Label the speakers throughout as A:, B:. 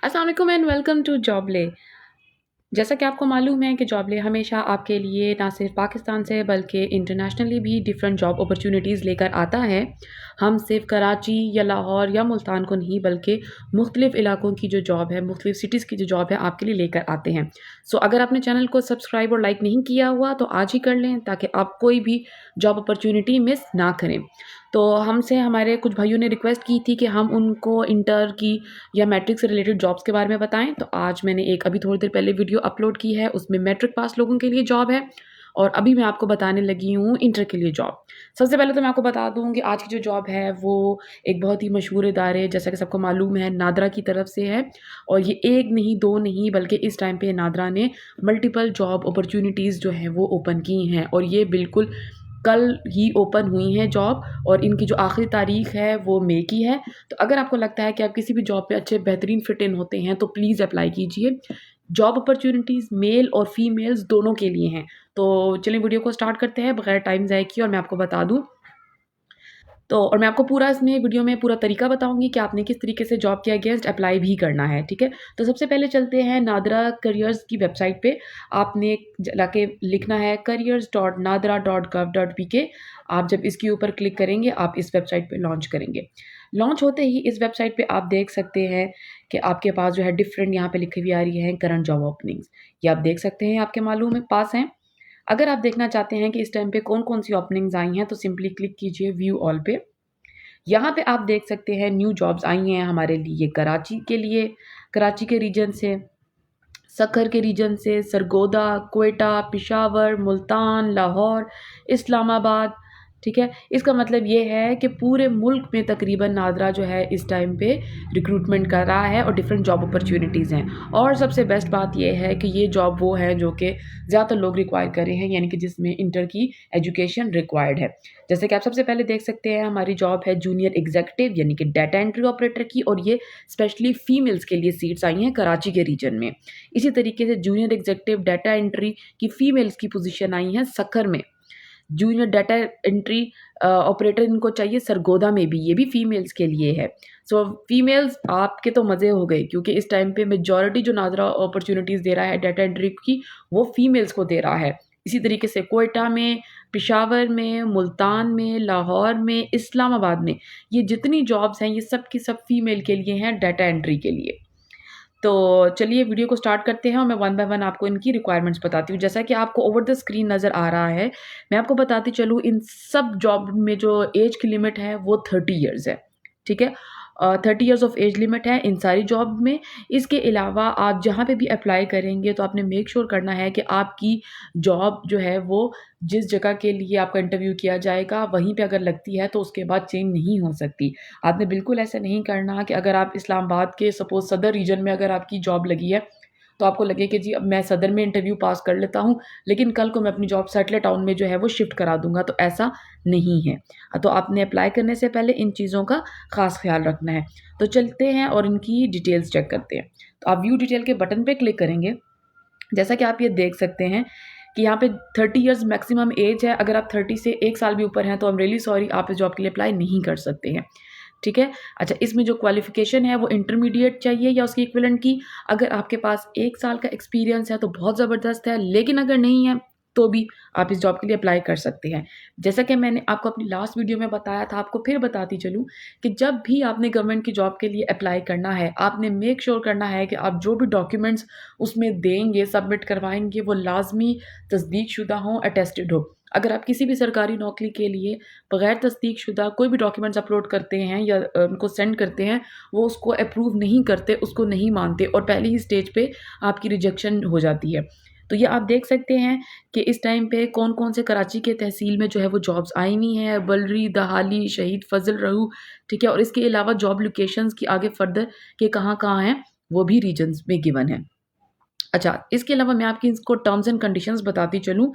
A: अस्सलाम वालेकुम and welcome to जॉबले। जैसा कि आपको मालूम है कि जॉबले हमेशा आपके लिए ना सिर्फ पाकिस्तान से बल्कि इंटरनेशनली भी डिफरेंट जॉब अपॉर्चुनिटीज़ लेकर आता है। हम सिर्फ कराची या लाहौर या मुल्तान को नहीं बल्कि मुख्तलिफ़ इलाकों की जो जॉब है, मुख्तलिफ़ सिटीज़ की जो जॉब है आपके लिए लेकर आते हैं। सो अगर आपने चैनल को सब्सक्राइब और लाइक नहीं किया हुआ तो आज ही कर लें ताकि आप कोई भी जॉब अपॉर्चुनिटी मिस ना करें। तो हमसे हमारे कुछ भाइयों ने रिक्वेस्ट की थी कि हम उनको इंटर की या मैट्रिक से रिलेटेड जॉब्स के बारे में बताएं। तो आज मैंने एक अभी थोड़ी देर पहले वीडियो अपलोड की है, उसमें मैट्रिक पास लोगों के लिए जॉब है और अभी मैं आपको बताने लगी हूँ इंटर के लिए जॉब। सबसे पहले तो मैं आपको बता दूँ कि आज की जो जॉब है वो एक बहुत ही मशहूर इदारे जैसा कि सबको मालूम है नादरा की तरफ से है और ये एक नहीं दो नहीं बल्कि इस टाइम पे नादरा ने मल्टीपल जॉब अपॉर्चुनिटीज़ जो हैं वो ओपन की हैं और ये बिल्कुल कल ही ओपन हुई हैं जॉब और इनकी जो आखिरी तारीख है वो मई की है। तो अगर आपको लगता है कि आप किसी भी जॉब पे अच्छे बेहतरीन फिट इन होते हैं तो प्लीज़ अप्लाई कीजिए। जॉब अपॉर्चुनिटीज़ मेल और फीमेल्स दोनों के लिए हैं। तो चलिए वीडियो को स्टार्ट करते हैं बगैर टाइम ज़ाय किए और मैं आपको बता दूँ तो और मैं आपको पूरा इसमें वीडियो में पूरा तरीका बताऊँगी कि आपने किस तरीके से जॉब के अगेंस्ट अप्लाई भी करना है, ठीक है? तो सबसे पहले चलते हैं नादरा करियर्स की वेबसाइट पे। आपने जाके लिखना है careers.nadra.gov.pk। आप जब इसके ऊपर क्लिक करेंगे, आप इस वेबसाइट पे लॉन्च करेंगे। लॉन्च होते ही इस वेबसाइट पे आप देख सकते हैं कि आपके पास जो है डिफरेंट यहाँ पे लिखी हुई आ रही है करंट जॉब ओपनिंग्स। ये आप देख सकते हैं, आपके मालूम है पास हैं। अगर आप देखना चाहते हैं कि इस टाइम पे कौन-कौन सी ओपनिंग्स आई हैं, तो सिंपली क्लिक कीजिए व्यू ऑल पे। यहाँ पे आप देख सकते हैं न्यू जॉब्स आई हैं हमारे लिए कराची के लिए, कराची के रीजन से, सक्खर के रीजन से, सरगोदा, क्वेटा, पेशावर, मुल्तान, लाहौर, इस्लामाबाद, ठीक है? इसका मतलब ये है कि पूरे मुल्क में तकरीबन नादरा जो है इस टाइम पे रिक्रूटमेंट कर रहा है और डिफरेंट जॉब अपॉर्च्युनिटीज़ हैं। और सबसे बेस्ट बात ये है कि ये जॉब वो है जो कि ज़्यादातर लोग रिक्वायर कर रहे हैं यानी कि जिसमें इंटर की एजुकेशन रिक्वायर्ड है। जैसे कि आप सबसे पहले देख सकते हैं हमारी जॉब है जूनियर एग्जीक्यूटिव यानी कि डाटा एंट्री ऑपरेटर की और ये स्पेशली फीमेल्स के लिए सीट्स आई हैं कराची के रीजन में। इसी तरीके से जूनियर एग्जीक्यूटिव डाटा एंट्री की फीमेल्स की पोजीशन आई है सक्खर में। जूनियर डाटा एंट्री ऑपरेटर इनको चाहिए सरगोदा में भी, ये भी फीमेल्स के लिए है। सो फीमेल्स आपके तो मज़े हो गए क्योंकि इस टाइम पे मेजॉरिटी जो नादरा अपॉर्चुनिटीज़ दे रहा है डाटा एंट्री की वो फीमेल्स को दे रहा है। इसी तरीके से क्वेटा में, पेशावर में, मुल्तान में, लाहौर में, इस्लामाबाद में ये जितनी जॉब्स हैं ये सब की सब फीमेल के लिए हैं डाटा एंट्री के लिए। तो चलिए वीडियो को स्टार्ट करते हैं और मैं वन बाय वन आपको इनकी रिक्वायरमेंट्स बताती हूँ। जैसा कि आपको ओवर द स्क्रीन नज़र आ रहा है, मैं आपको बताती चलूँ इन सब जॉब में जो एज की लिमिट है वो 30 इयर्स है, ठीक है? 30 इयर्स ऑफ एज लिमिट है इन सारी जॉब में। इसके अलावा आप जहाँ पे भी अप्लाई करेंगे तो आपने मेक श्योर करना है कि आपकी जॉब जो है वो जिस जगह के लिए आपका इंटरव्यू किया जाएगा वहीं पे अगर लगती है तो उसके बाद चेंज नहीं हो सकती। आपने बिल्कुल ऐसा नहीं करना कि अगर आप इस्लामाबाद के सपोज़ सदर रीजन में अगर आपकी जॉब लगी है, तो आपको लगे कि जी अब मैं सदर में इंटरव्यू पास कर लेता हूँ, लेकिन कल को मैं अपनी जॉब सैटले टाउन में जो है वो शिफ्ट करा दूँगा, तो ऐसा नहीं है। तो आपने अप्लाई करने से पहले इन चीज़ों का ख़ास ख़्याल रखना है। तो चलते हैं और इनकी डिटेल्स चेक करते हैं। तो आप व्यू डिटेल के बटन पे क्लिक करेंगे। जैसा कि आप ये देख सकते हैं कि यहाँ पे 30 इयर्स मैक्सिमम एज है। अगर आप 30 से 1 साल भी ऊपर हैं तो आई एम रियली सॉरी आप इस जॉब के लिए अप्लाई नहीं कर सकते हैं, ठीक है? अच्छा इसमें जो क्वालिफ़िकेशन है वो इंटरमीडिएट चाहिए या उसकी इक्विवेलेंट की। अगर आपके पास 1 साल का एक्सपीरियंस है तो बहुत ज़बरदस्त है, लेकिन अगर नहीं है तो भी आप इस जॉब के लिए अप्लाई कर सकते हैं। जैसा कि मैंने आपको अपनी लास्ट वीडियो में बताया था, आपको फिर बताती चलूँ कि जब भी आपने गवर्नमेंट की जॉब के लिए अप्लाई करना है, आपने मेक श्योर करना है कि आप जो भी डॉक्यूमेंट्स उसमें देंगे, सबमिट करवाएँगे, वो लाज़मी तस्दीकशुदा हों, अटेस्टेड हो। अगर आप किसी भी सरकारी नौकरी के लिए बगैर तस्दीकशुदा कोई भी डॉक्यूमेंट्स अपलोड करते हैं या उनको सेंड करते हैं, वो उसको अप्रूव नहीं करते, उसको नहीं मानते और पहली ही स्टेज पे आपकी रिजेक्शन हो जाती है। तो ये आप देख सकते हैं कि इस टाइम पे कौन-कौन से कराची के तहसील में जो है वो जॉब्स आई हुई हैं, बलरी, दहाली, शहीद फज़ल रहू, ठीक है? और इसके अलावा जॉब लोकेशंस की आगे फर्दर के कहाँ-कहाँ हैं, वो भी रीजन्स में गिवन है। अच्छा, इसके अलावा मैं आपकी इसको टर्म्स एंड कंडीशंस बताती चलूँ।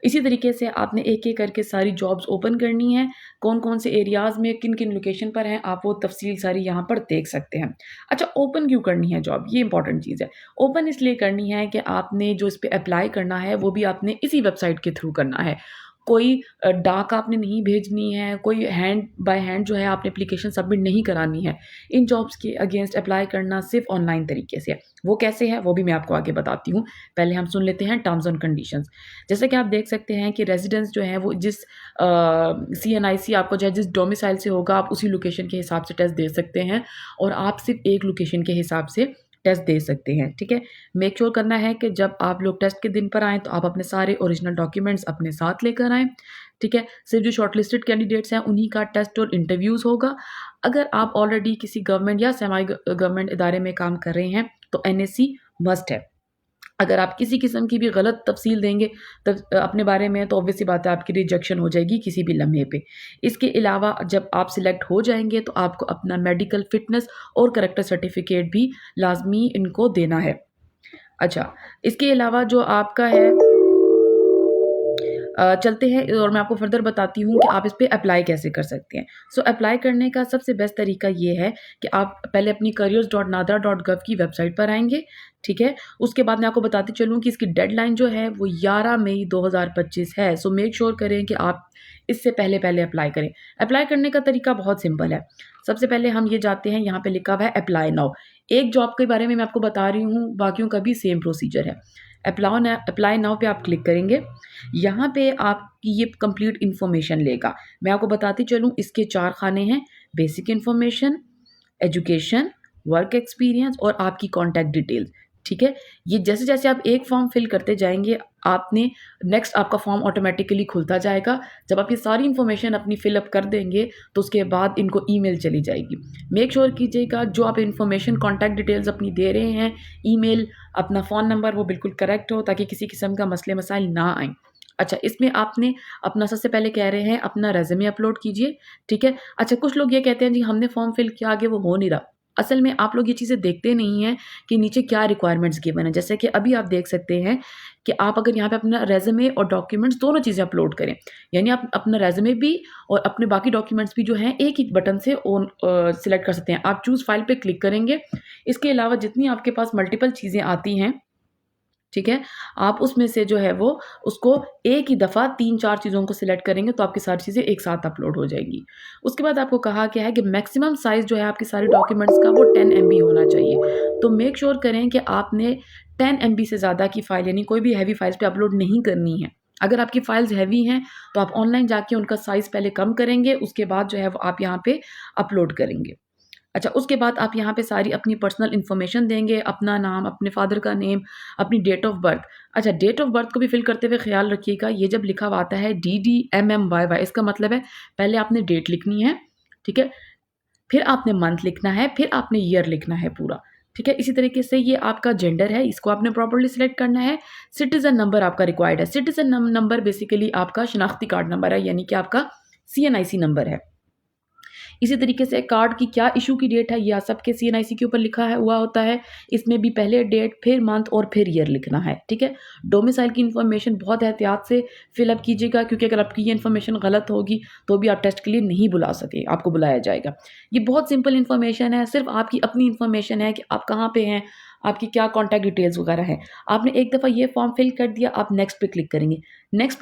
A: इसी तरीके से आपने एक-एक करके सारी जॉब्स ओपन करनी है। कौन-कौन से एरियाज़ में, किन-किन लोकेशन पर हैं, आप वो तफ़सील सारी यहाँ पर देख सकते हैं। अच्छा, ओपन क्यों करनी है जॉब? ये इम्पोर्टेंट चीज़ है। ओपन इसलिए करनी है कि आपने जो इस पे अप्लाई करना है, वो भी आपने इसी वेबसाइट के थ्रू करना है। कोई डाक आपने नहीं भेजनी है, कोई हैंड बाय हैंड जो है आपने एप्लीकेशन सबमिट नहीं करानी है। इन जॉब्स के अगेंस्ट अप्लाई करना सिर्फ ऑनलाइन तरीके से है। वो कैसे है वो भी मैं आपको आगे बताती हूँ। पहले हम सुन लेते हैं टर्म्स एंड कंडीशंस। जैसे कि आप देख सकते हैं कि रेजिडेंस जो है वो जिस CNIC आपको जो है जिस डोमिसाइल से होगा आप उसी लोकेशन के हिसाब से टेस्ट दे सकते हैं और आप सिर्फ एक लोकेशन के हिसाब से टेस्ट दे सकते हैं, ठीक है। मेक श्योर करना है कि जब आप लोग टेस्ट के दिन पर आएँ तो आप अपने सारे ओरिजिनल डॉक्यूमेंट्स अपने साथ लेकर आएँ, ठीक है। सिर्फ जो शॉर्टलिस्टेड कैंडिडेट्स हैं उन्हीं का टेस्ट और इंटरव्यूज़ होगा। अगर आप ऑलरेडी किसी गवर्नमेंट या सेमी गवर्नमेंट इदारे में काम कर रहे हैं तो NSC मस्ट है। अगर आप किसी किस्म की भी गलत तफ़सील देंगे तब अपने बारे में तो ऑब्वियस सी बात है आपकी रिजेक्शन हो जाएगी किसी भी लम्हे पे। इसके अलावा जब आप सिलेक्ट हो जाएँगे तो आपको अपना मेडिकल फ़िटनेस और करैक्टर सर्टिफ़िकेट भी लाज़मी इनको देना है। अच्छा, इसके अलावा जो आपका है चलते हैं और मैं आपको फर्दर बताती हूँ कि आप इस पे अप्लाई कैसे कर सकते हैं। सो अप्लाई करने का सबसे बेस्ट तरीका ये है कि आप पहले अपनी careers.nadra.gov की वेबसाइट पर आएँगे, ठीक है? उसके बाद मैं आपको बताती चलूँ कि इसकी डेडलाइन जो है वो 11 मई 2025 है। सो मेक श्योर करें कि आप इससे पहले-पहले अप्लाई करें। अप्लाई करने का तरीका बहुत सिंपल है। सबसे पहले हम ये जाते हैं, यहाँ पे लिखा हुआ है अप्लाई नाउ। एक जॉब के बारे में मैं आपको बता रही हूँ, बाकियों का भी सेम प्रोसीजर है। अप्लाई नाउ पे आप क्लिक करेंगे। यहाँ पे आपकी ये कंप्लीट इन्फॉर्मेशन लेगा। मैं आपको बताती चलूँ इसके 4 खाने हैं, basic information, education, work experience और आपकी कॉन्टैक्ट डिटेल्स, ठीक है? ये जैसे-जैसे आप एक फॉर्म फिल करते जाएँगे, आपने नेक्स्ट आपका फॉर्म ऑटोमैटिकली खुलता जाएगा। जब आप ये सारी इन्फॉर्मेशन अपनी फिल अप कर देंगे, तो उसके बाद इनको ईमेल चली जाएगी। मेक श्योर कीजिएगा जो आप इन्फॉर्मेशन कॉन्टैक्ट डिटेल्स अपनी दे रहे हैं, ईमेल, अपना फ़ोन नंबर वो बिल्कुल करेक्ट हो ताकि किसी किस्म का मसले-मसाइल ना आएँ। अच्छा, इसमें आपने अपना सबसे पहले कह रहे हैं अपना रेज़्यूमे अपलोड कीजिए, ठीक है? अच्छा, कुछ लोग ये कहते हैं जी हमने फॉर्म फिल किया आगे वो हो नहीं रहा। असल में आप लोग ये चीज़ें देखते नहीं हैं कि नीचे क्या रिक्वायरमेंट्स गिवन है। जैसे कि अभी आप देख सकते हैं कि आप अगर यहाँ पे अपना रेज़्यूमे और डॉक्यूमेंट्स दोनों चीज़ें अपलोड करें, यानी आप अपना रेज़्यूमे भी और अपने बाकी डॉक्यूमेंट्स भी जो हैं एक ही बटन से सिलेक्ट कर सकते हैं। आप चूज़ फाइल पे क्लिक करेंगे। इसके अलावा जितनी आपके पास मल्टीपल चीज़ें आती हैं, ठीक है? आप उसमें से जो है वो उसको एक ही दफ़ा 3-4 चीज़ों को सिलेक्ट करेंगे तो आपकी सारी चीज़ें एक साथ अपलोड हो जाएँगी। उसके बाद आपको कहा गया है कि मैक्सिमम साइज़ जो है आपके सारे डॉक्यूमेंट्स का वो 10 MB होना चाहिए। तो मेक श्योर करें कि आपने 10 MB से ज़्यादा की फ़ाइल यानी कोई भी हेवी फ़ाइल्स पे अपलोड नहीं करनी है। अगर आपकी फ़ाइल्स हेवी हैं तो आप ऑनलाइन जाके उनका साइज़ पहले कम करेंगे, उसके बाद जो है वो आप यहाँ पे अपलोड करेंगे। अच्छा, उसके बाद आप यहाँ पे सारी अपनी पर्सनल इन्फॉर्मेशन देंगे, अपना नाम, अपने फ़ादर का नेम, अपनी डेट ऑफ़ बर्थ। अच्छा, डेट ऑफ़ बर्थ को भी फ़िल करते हुए ख़्याल रखिएगा, ये जब लिखा हुआ आता है DDMMYY इसका मतलब है पहले आपने डेट लिखनी है, ठीक है? फिर आपने मंथ लिखना है, फिर आपने ईयर लिखना है पूरा, ठीक है? इसी तरीके से ये आपका जेंडर है, इसको आपने प्रॉपर्ली सिलेक्ट करना है। सिटिज़न नंबर आपका रिक्वायर्ड है। सिटिज़न नंबर बेसिकली आपका शनाख्ती कार्ड नंबर है, यानी कि आपका CNIC नंबर है। इसी तरीके से कार्ड की क्या इशू की डेट है, यह सबके CNIC के ऊपर लिखा है हुआ होता है। इसमें भी पहले डेट, फिर मंथ और फिर ईयर लिखना है, ठीक है? डोमिसाइल की इन्फॉर्मेशन बहुत एहतियात से फिल अप कीजिएगा क्योंकि अगर आपकी ये इन्फॉर्मेशन गलत होगी, तो भी आप टेस्ट के लिए नहीं बुला सके आपको बुलाया जाएगा। ये बहुत सिंपल इन्फॉर्मेशन है, सिर्फ़ आपकी अपनी इन्फॉर्मेशन है कि आप कहाँ पे हैं, आपकी क्या कॉन्टैक्ट डिटेल्स वगैरह हैं। आपने एक दफ़ा ये फॉर्म फिल कर दिया, आप नेक्स्ट पे क्लिक करेंगे। नेक्स्ट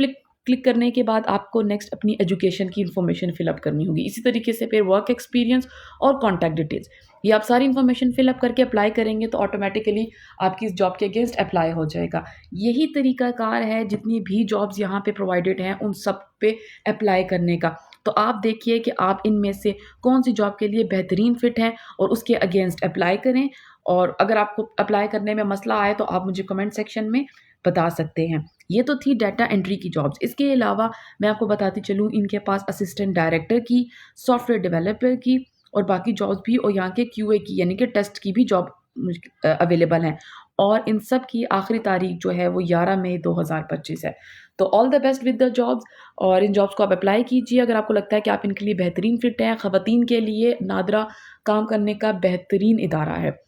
A: क्लिक करने के बाद आपको नेक्स्ट अपनी एजुकेशन की इन्फॉर्मेशन फिल अप करनी होगी। इसी तरीके से फिर वर्क एक्सपीरियंस और कॉन्टैक्ट डिटेल्स। ये आप सारी इन्फॉर्मेशन फिल अप करके अप्लाई करेंगे तो ऑटोमेटिकली आपकी इस जॉब के अगेंस्ट अप्लाई हो जाएगा। यही तरीकाकार है जितनी भी जॉब्स यहाँ पे प्रोवाइडेड हैं उन सब पे अप्लाई करने का। तो आप देखिए कि आप इनमें से कौन-सी जॉब के लिए बेहतरीन फिट हैं और उसके अगेंस्ट अप्लाई करें। और अगर आपको अप्लाई करने में मसला आए तो आप मुझे कमेंट सेक्शन में बता सकते हैं। ये तो थी डाटा एंट्री की जॉब्स। इसके अलावा मैं आपको बताती चलूँ इनके पास असिस्टेंट डायरेक्टर की, सॉफ्टवेयर डेवलपर की और बाकी जॉब्स भी और यहाँ के QA की यानी कि टेस्ट की भी जॉब अवेलेबल हैं। और इन सब की आखिरी तारीख जो है वो 11 मई 2025 है। तो all the best with the jobs और इन जॉब्स को आप अप्लाई कीजिए अगर आपको लगता है कि आप इनके लिए बेहतरीन फिट हैं। ख़वातीन के लिए नादरा काम करने का बेहतरीन इदारा है।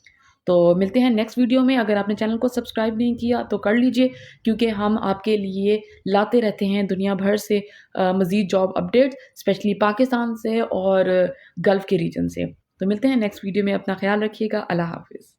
A: तो मिलते हैं नेक्स्ट वीडियो में। अगर आपने चैनल को सब्सक्राइब नहीं किया तो कर लीजिए क्योंकि हम आपके लिए लाते रहते हैं दुनिया भर से मज़ीद जॉब अपडेट्स स्पेशली पाकिस्तान से और गल्फ़ के रीजन से। तो मिलते हैं नेक्स्ट वीडियो में। अपना ख़्याल रखिएगा। अल्लाह हाफ़िज़।